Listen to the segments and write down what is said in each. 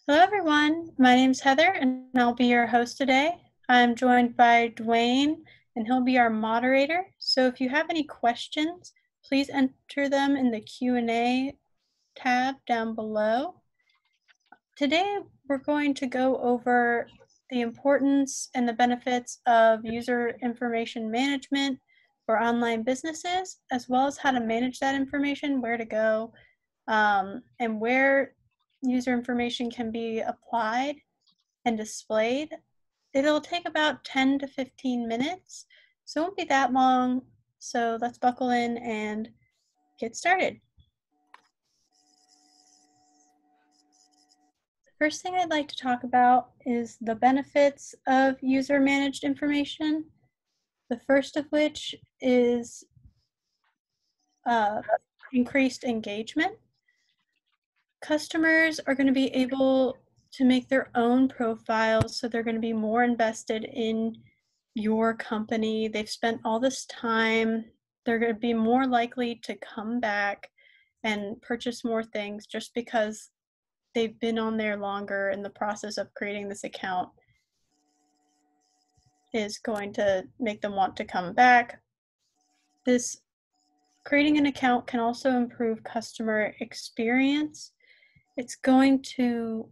Hello, everyone. My name's Heather, and I'll be your host today. I'm joined by Dwayne, and he'll be our moderator. So if you have any questions, please enter them in the Q&A tab down below. Today, we're going to go over the importance and the benefits of user information management for online businesses, as well as how to manage that information, where to go, and where user information can be applied and displayed. It'll take about 10 to 15 minutes, so it won't be that long. So let's buckle in and get started. The first thing I'd like to talk about is the benefits of user managed information. The first of which is increased engagement. Customers are going to be able to make their own profiles, so they're going to be more invested in your company. They've spent all this time. They're going to be more likely to come back and purchase more things just because they've been on there longer, and the process of creating this account is going to make them want to come back. This creating an account can also improve customer experience. It's going to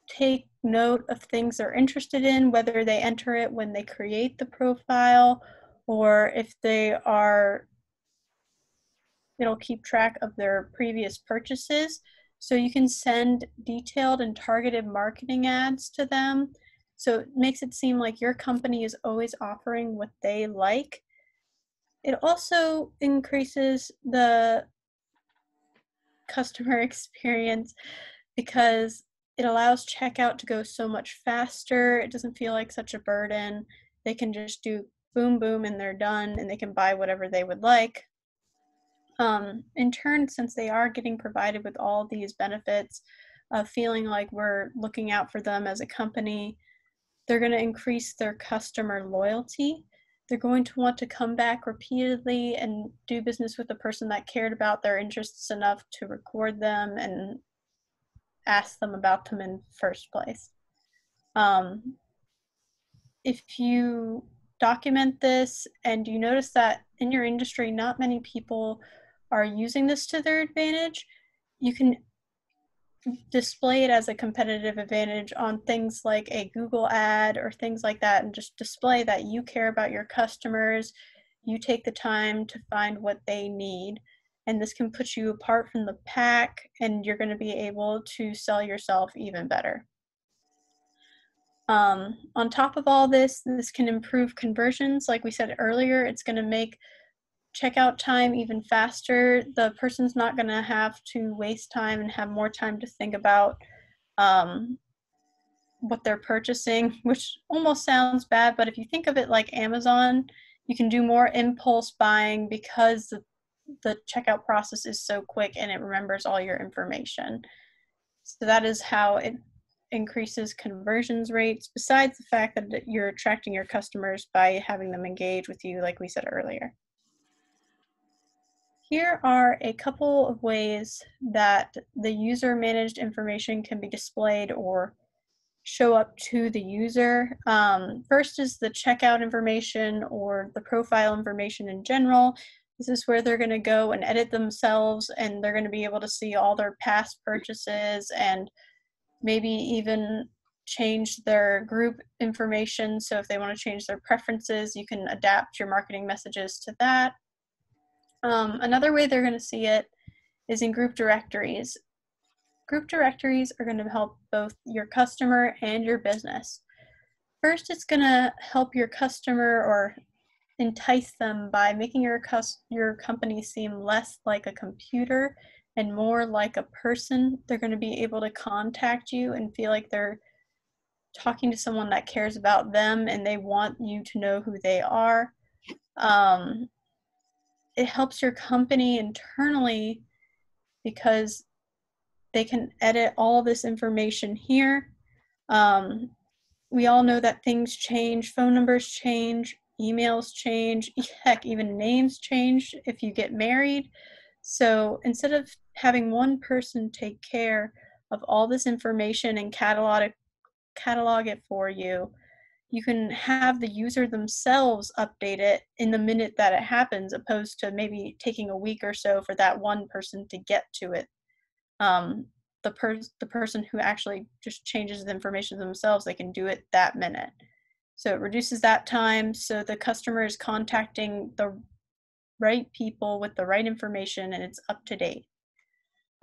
take note of things they're interested in, whether they enter it when they create the profile or if they are, it'll keep track of their previous purchases. So you can send detailed and targeted marketing ads to them. So it makes it seem like your company is always offering what they like. It also increases the customer experience because it allows checkout to go so much faster. It doesn't feel like such a burden. They can just do boom, boom, and they're done, and they can buy whatever they would like. In turn, since they are getting provided with all these benefits of feeling like we're looking out for them as a company, they're going to increase their customer loyalty. They're going to want to come back repeatedly and do business with the person that cared about their interests enough to record them and ask them about them in the first place. If you document this and you notice that in your industry not many people are using this to their advantage, you can display it as a competitive advantage on things like a Google ad or things like that, and just display that you care about your customers, you take the time to find what they need, and this can put you apart from the pack, and you're going to be able to sell yourself even better. On top of all this, this can improve conversions. Like we said earlier, it's going to make checkout time even faster. The person's not going to have to waste time and have more time to think about what they're purchasing, which almost sounds bad, but if you think of it like Amazon, you can do more impulse buying because the checkout process is so quick and it remembers all your information. So that is how it increases conversions rates, besides the fact that you're attracting your customers by having them engage with you, like we said earlier. Here are a couple of ways that the user managed information can be displayed or show up to the user. First is the checkout information or the profile information in general. This is where they're going to go and edit themselves, and they're going to be able to see all their past purchases and maybe even change their group information. So if they want to change their preferences, you can adapt your marketing messages to that. Another way they're going to see it is in group directories. Group directories are going to help both your customer and your business. First, it's going to help your customer or entice them by making your company seem less like a computer and more like a person. They're going to be able to contact you and feel like they're talking to someone that cares about them and they want you to know who they are. It helps your company internally because they can edit all this information here. We all know that things change, phone numbers change, emails change, heck, even names change if you get married. So instead of having one person take care of all this information and catalog it for you. You can have the user themselves update it in the minute that it happens, opposed to maybe taking a week or so for that one person to get to it. Um, the person who actually just changes the information themselves, they can do it that minute. So it reduces that time, so the customer is contacting the right people with the right information and it's up to date.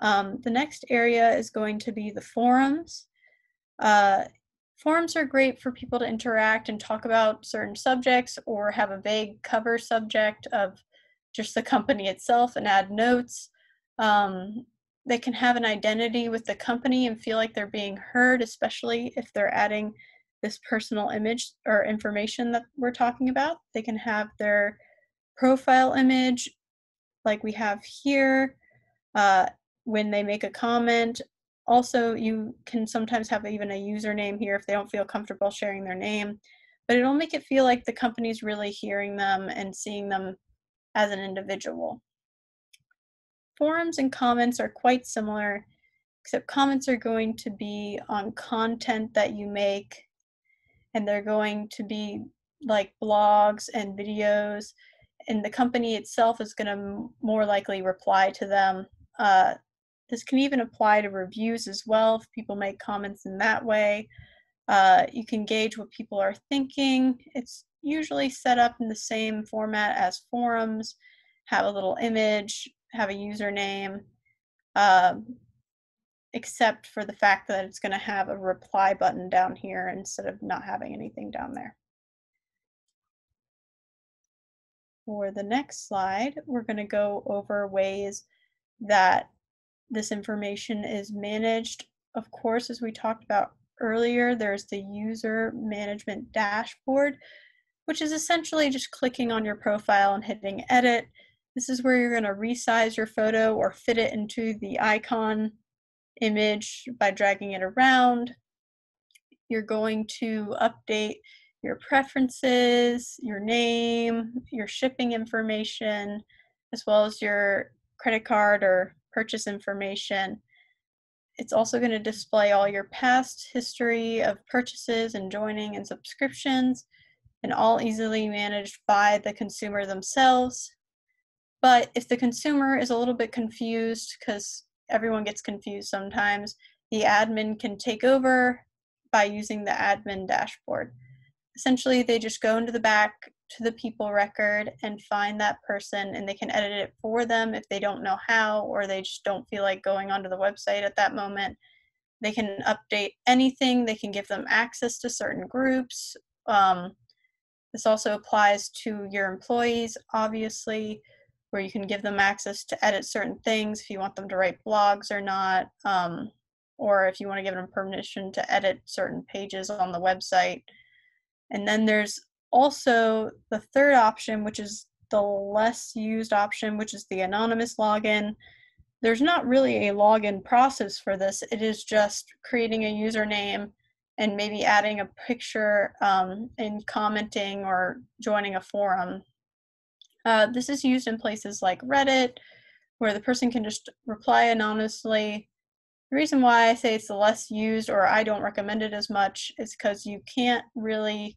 The next area is going to be the forums. Forums are great for people to interact and talk about certain subjects or have a vague cover subject of just the company itself and add notes. They can have an identity with the company and feel like they're being heard, especially if they're adding this personal image or information that we're talking about. They can have their profile image like we have here when they make a comment. Also, you can sometimes have even a username here if they don't feel comfortable sharing their name, but it'll make it feel like the company's really hearing them and seeing them as an individual. Forums and comments are quite similar, except comments are going to be on content that you make, and they're going to be like blogs and videos, and the company itself is going to more likely reply to them. This can even apply to reviews as well if people make comments in that way. You can gauge what people are thinking. It's usually set up in the same format as forums, have a little image, have a username, except for the fact that it's going to have a reply button down here instead of not having anything down there. For the next slide, we're going to go over ways that this information is managed. Of course, as we talked about earlier, there's the user management dashboard, which is essentially just clicking on your profile and hitting edit. This is where you're going to resize your photo or fit it into the icon image by dragging it around. You're going to update your preferences, your name, your shipping information, as well as your credit card or purchase information. It's also going to display all your past history of purchases and joining and subscriptions, and all easily managed by the consumer themselves. But if the consumer is a little bit confused, because everyone gets confused sometimes, the admin can take over by using the admin dashboard. Essentially, they just go into the back to the people record and find that person, and they can edit it for them if they don't know how, or they just don't feel like going onto the website at that moment. They can update anything. They can give them access to certain groups. This also applies to your employees, obviously, where you can give them access to edit certain things if you want them to write blogs or not, or if you want to give them permission to edit certain pages on the website. And then there's also the third option, which is the less used option, which is the anonymous login. There's not really a login process for this. It is just creating a username and maybe adding a picture and commenting or joining a forum. This is used in places like Reddit, where the person can just reply anonymously. The reason why I say it's the less used, or I don't recommend it as much, is because you can't really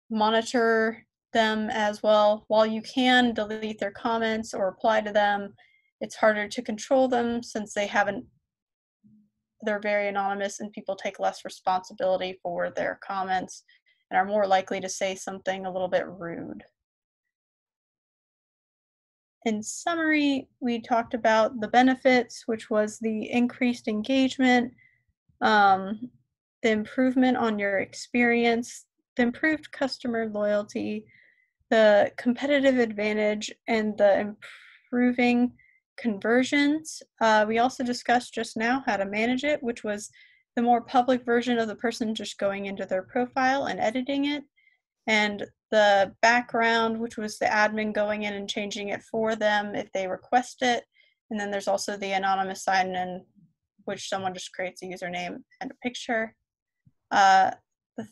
monitor them as well. While you can delete their comments or reply to them, it's harder to control them since they're very anonymous and people take less responsibility for their comments and are more likely to say something a little bit rude. In summary, we talked about the benefits, which was the increased engagement, the improvement on your experience, the improved customer loyalty, the competitive advantage, and the improving conversions. We also discussed just now how to manage it, which was the more public version of the person just going into their profile and editing it, and the background, which was the admin going in and changing it for them if they request it. And then there's also the anonymous sign-in, which someone just creates a username and a picture. The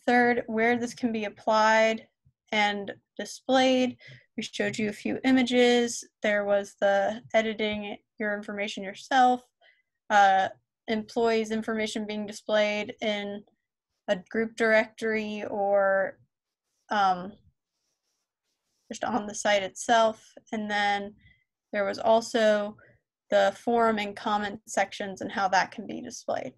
third, where this can be applied and displayed. We showed you a few images. There was the editing your information yourself, employees' information being displayed in a group directory or just on the site itself. And then there was also the forum and comment sections and how that can be displayed.